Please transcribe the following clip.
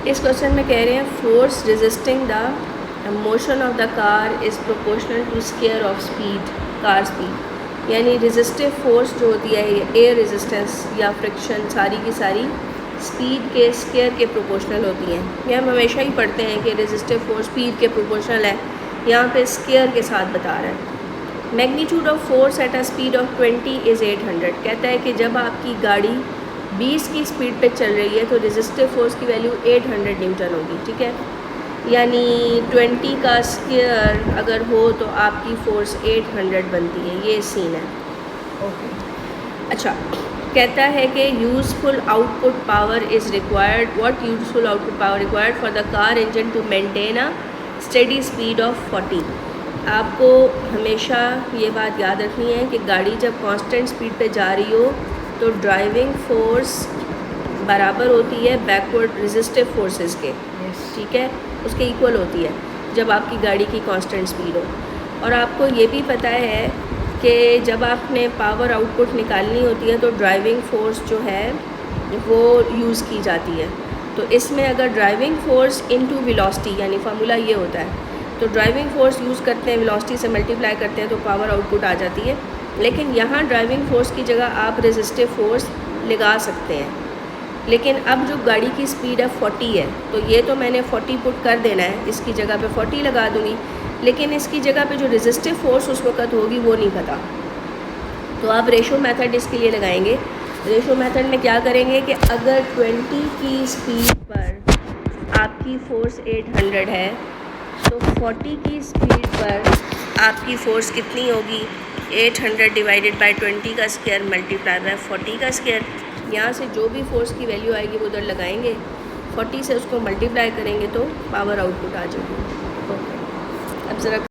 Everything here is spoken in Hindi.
इस क्वेश्चन में कह रहे हैं force resisting the motion of the car is proportional to square of speed, car speed. यानी रेजिस्टिव फोर्स जो होती है एयर रेजिस्टेंस या फ्रिक्शन सारी की सारी स्पीड के स्क्वायर के प्रोपोर्शनल होती हैं। ये हम हमेशा ही पढ़ते हैं कि रेजिस्टिव फोर्स स्पीड के प्रोपोर्शनल है, यहाँ पे स्क्वायर के साथ बता रहा है। Magnitude of force at a speed of 20 is 800। कहता है कि जब आपकी गाड़ी 20 की स्पीड पे चल रही है तो रेजिस्टिव फोर्स की वैल्यू 800 न्यूटन होगी, ठीक है। यानी 20 का स्क्वायर अगर हो तो आपकी फ़ोर्स 800 बनती है। ये सीन है, ओके। अच्छा, कहता है कि useful output power is required, what useful output power required for the car engine to maintain a steady speed of 40। आपको हमेशा ये बात याद रखनी है कि गाड़ी जब कांस्टेंट स्पीड पे जा रही हो तो ड्राइविंग फोर्स बराबर होती है बैकवर्ड रेजिस्टिव फोर्सेस के, ठीक है, उसके इक्वल होती है जब आपकी गाड़ी की कांस्टेंट स्पीड हो। और आपको ये भी पता है कि जब आपने पावर आउटपुट निकालनी होती है तो ड्राइविंग फोर्स जो है वो यूज़ की जाती है। तो इसमें अगर ड्राइविंग फोर्स इनटू वेलोसिटी यानी फार्मूला ये होता है, तो ड्राइविंग फोर्स यूज़ करते हैं, वेलोसिटी से मल्टीप्लाई करते हैं तो पावर आउटपुट आ जाती है। लेकिन यहाँ ड्राइविंग फोर्स की जगह आप रेजिस्टिव फोर्स लगा सकते हैं। लेकिन अब जो गाड़ी की स्पीड है 40 है, तो ये तो मैंने 40 पुट कर देना है, इसकी जगह पे 40 लगा दूँगी, लेकिन इसकी जगह पे जो रेजिस्टिव फोर्स उस वक्त होगी वो नहीं पता। तो आप रेशो मेथड इसके लिए लगाएंगे। रेशो मेथड में क्या करेंगे कि अगर 20 की स्पीड पर आपकी फ़ोर्स 800 है तो 40 की स्पीड पर आपकी फ़ोर्स कितनी होगी? 800 डिवाइडेड बाई 20 का स्क्वायर मल्टीप्लाई बाय 40 का स्क्वायर। यहाँ से जो भी फोर्स की वैल्यू आएगी वो उधर लगाएंगे, 40 से उसको मल्टीप्लाई करेंगे तो पावर आउटपुट आ जाएगी। ओके, अब ज़रा